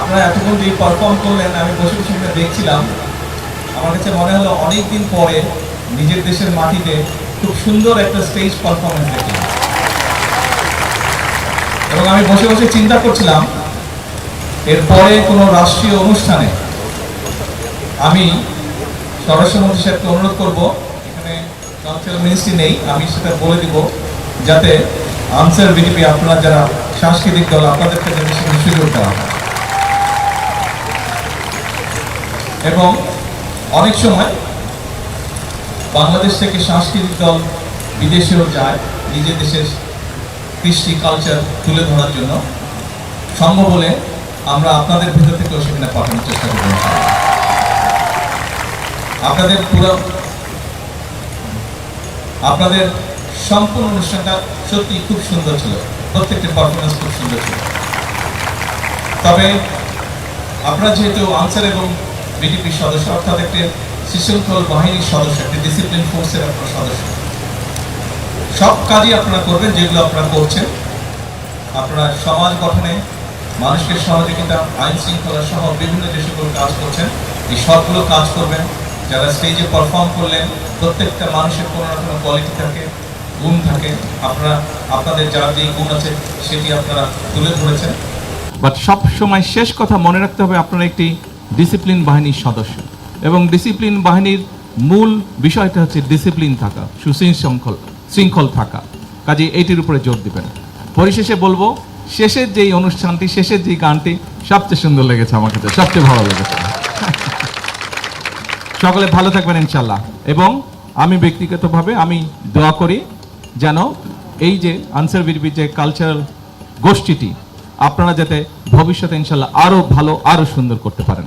আপনারা এতক্ষণ যে পারফর্ম করলেন, আমি বসে বসে দেখছিলাম, আমার কাছে মনে হলো অনেক দিন পরে নিজের দেশের মাটিতে খুব সুন্দর একটা স্টেজ পারফরমেন্স দেখলাম। এবং আমি বসে বসে চিন্তা করছিলাম, এরপরে কোনো রাষ্ট্রীয় অনুষ্ঠানে আমি স্বরাষ্ট্রমন্ত্রী সাহেবকে অনুরোধ করব, এখানে কালচারাল মিনিস্ট্রি নেই, আমি সেটা বলে দিব যাতে আনসার বিজেপি আপনারা যারা সাংস্কৃতিক দল আপনাদেরকে যাতে সেখানে সুযোগ দেওয়া হয়। এবং অনেক সময় বাংলাদেশ থেকে সাংস্কৃতিক দল বিদেশেও যায় নিজের দেশের কৃষ্টি কালচার তুলে ধরার জন্য। সম্ভব হলে আমরা আপনাদের ভিতর থেকেও সেখানে পাঠানোর চেষ্টা করব। আপনাদের সম্পূর্ণ অনুষ্ঠানটা সত্যি খুব সুন্দর ছিল, প্রত্যেকটি পারফরমেন্স খুব সুন্দর ছিল। তবে আপনারা যেহেতু আনসার এবং বিজেপির সদস্য, অর্থাৎ একটি শৃঙ্খল বাহিনীর সদস্য, একটি ডিসিপ্লিন ফোর্সের আপনারা সদস্য, সব কাজই আপনারা করবেন যেগুলো আপনারা করছেন। আপনারা সমাজ গঠনে, মানুষকে সহযোগিতা, আইন শৃঙ্খলা সহ বিভিন্ন যে সকল কাজ করছেন, এই সবগুলো কাজ করবেন। যারা স্টেজে পারফর্ম করলেন, প্রত্যেকটা মানুষের কোনো না কোনো কোয়ালিটি থাকে, গুণ থাকে। আপনারা আপনাদের যার যে গুণ আছে সেটি আপনারা তুলে ধরেছেন। বাট সব সময় শেষ কথা মনে রাখতে হবে, আপনারা একটি ডিসিপ্লিন বাহিনীর সদস্য, এবং ডিসিপ্লিন বাহিনীর মূল বিষয়টা হচ্ছে ডিসিপ্লিন থাকা, শৃঙ্খল থাকা। কাজে এইটির উপরে জোর দিবেন। পরিশেষে বলবো, শেষের যেই অনুষ্ঠানটি, শেষের যেই গানটি সবচেয়ে সুন্দর লেগেছে আমার কাছে, সবচেয়ে ভালো লেগেছে। সকলে ভালো থাকবেন ইনশাল্লাহ। এবং আমি ব্যক্তিগতভাবে আমি দোয়া করি যেন এই যে আনসার বিজেপির যে কালচারাল গোষ্ঠীটি আপনারা যাতে ভবিষ্যতে ইনশাল্লাহ আরো ভালো, আরো সুন্দর করতে পারেন।